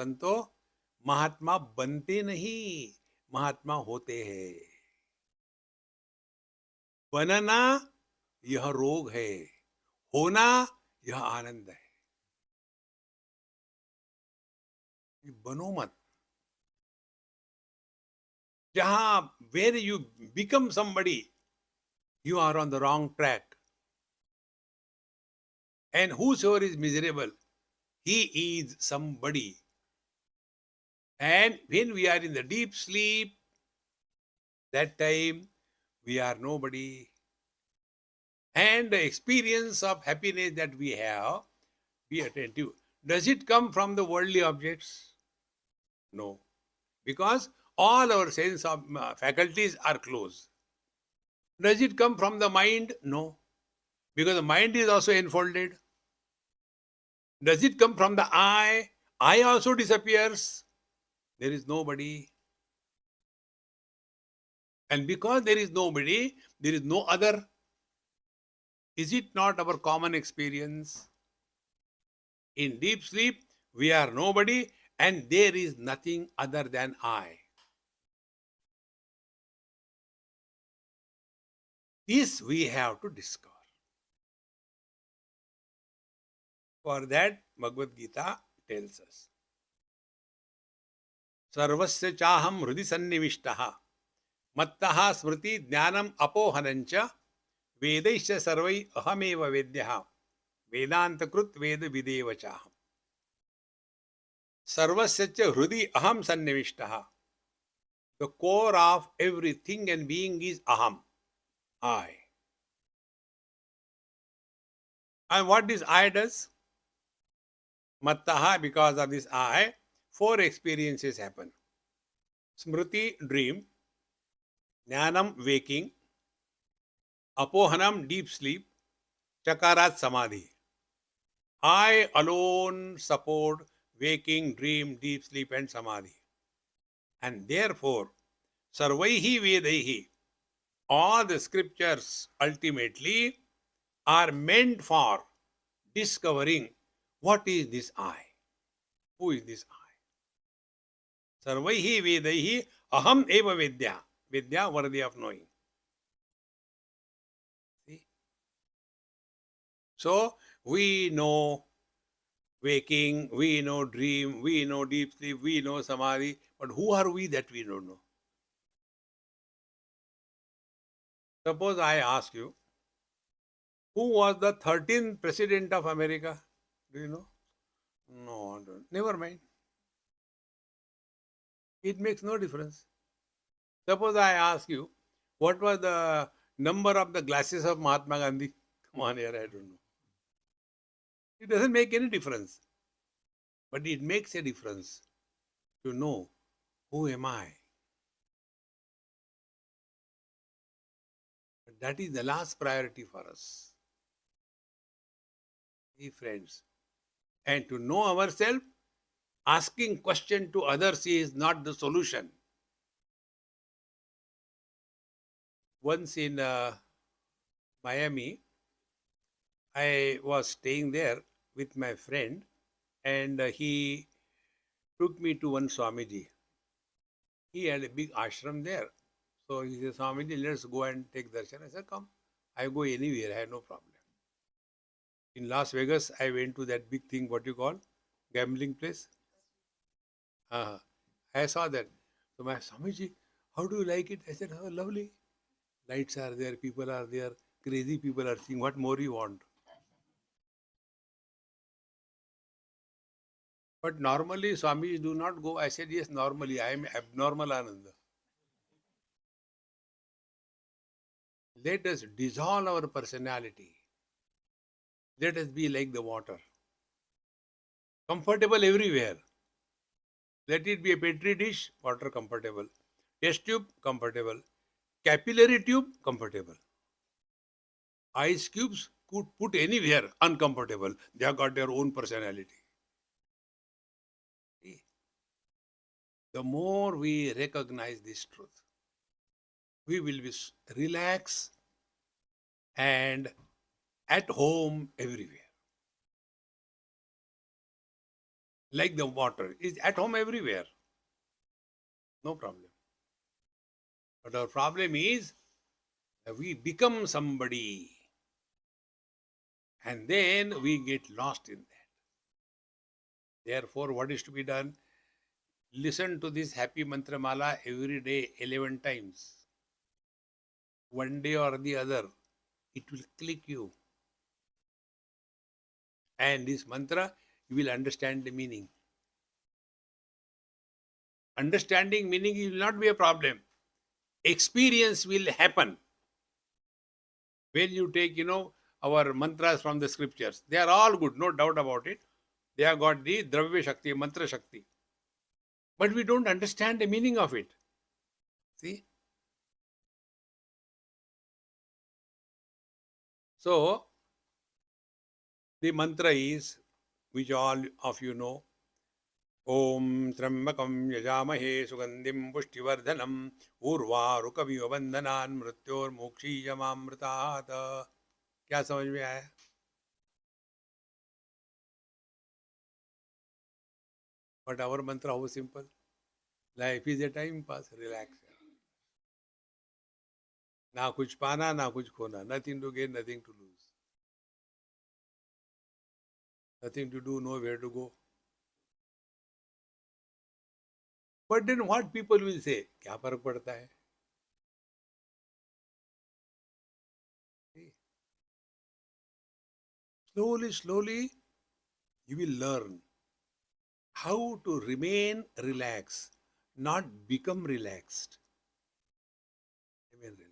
संतो, महात्मा बनते नहीं, महात्मा होते हैं। बनना यह रोग है, होना यह आनंद है। ये बनो मत। जहां where you become somebody, you are on the wrong track. And whosoever is miserable, he is somebody. And when we are in the deep sleep, that time we are nobody. And the experience of happiness that we have, be attentive. Does it come from the worldly objects? No. Because all our sense of faculties are closed. Does it come from the mind? No. Because the mind is also enfolded. Does it come from the eye? Eye also disappears. There is nobody. And because there is nobody, there is no other. Is it not our common experience? In deep sleep, we are nobody and there is nothing other than I. This we have to discover. For that, Bhagavad Gita tells us. Sarvasya chaham hrudi sannivishtaha mattaha smriti jnanam apohanancha vedaisya sarvai ahameva vedyaha vedanta krut veda videva chaham. Sarvasya cha hrudi aham sannivishtaha. The core of everything and being is aham, I. And what this I does? Mattaha, because of this I, four experiences happen. Smriti, dream. Jnanam, waking. Apohanam, deep sleep. Chakarat, samadhi. I alone support waking, dream, deep sleep and samadhi. And therefore, sarvaihi vedaihi, all the scriptures ultimately are meant for discovering what is this I. Who is this I? Sarvaihi vedaihi aham eva vedya. Vidya, worthy of knowing. See? So, we know waking, we know dream, we know deep sleep, we know samadhi, but who are we that we don't know? Suppose I ask you, who was the 13th president of America? Do you know? No, I don't. Never mind. It makes no difference. Suppose I ask you, what was the number of the glasses of Mahatma Gandhi? Come on here, I don't know. It doesn't make any difference. But it makes a difference to know who am I. That is the last priority for us. See, friends. And to know ourselves, asking question to others is not the solution. Once in Miami, I was staying there with my friend and he took me to one Swamiji. He had a big ashram there. So he said, Swamiji, let's go and take darshan. I said, come. I go anywhere, I have no problem. In Las Vegas, I went to that big thing, what you call, gambling place. I saw that. So my Swamiji, how do you like it? I said, oh, lovely. Lights are there, people are there, crazy people are seeing. What more you want? But normally Swamis do not go. I said, yes, normally. I am abnormal Ananda. Let us dissolve our personality. Let us be like the water. Comfortable everywhere. Let it be a petri dish, water comfortable. Test tube, comfortable. Capillary tube, comfortable. Ice cubes could put anywhere, uncomfortable. They have got their own personality. See? The more we recognize this truth, we will be relaxed and at home everywhere. like the water is at home everywhere. No problem. But our problem is we become somebody and then we get lost in that. Therefore, what is to be done? Listen to this happy mantra mala every day 11 times. One day or the other, it will click you. And this mantra, you will understand the meaning. Understanding meaning will not be a problem. Experience will happen. When you take, our mantras from the scriptures, they are all good, no doubt about it. They have got the Dravya Shakti, Mantra Shakti. But we don't understand the meaning of it. See? So, the mantra is, which all of you know, Om Trambakam Yajamahe Sugandim Pushtivardhanam Urvarukaviva Bandhanan Mrityor Mokshiyamamritat. क्या समझ में आया? But our mantra, how simple. Life is a time pass, relax. ना कुछ पाना ना कुछ खोना, nothing to gain, nothing to lose, nothing to do, nowhere to go. But then what people will say, क्या फर्क पड़ता है? Slowly, slowly, you will learn how to remain relaxed, not become relaxed. Remain relaxed.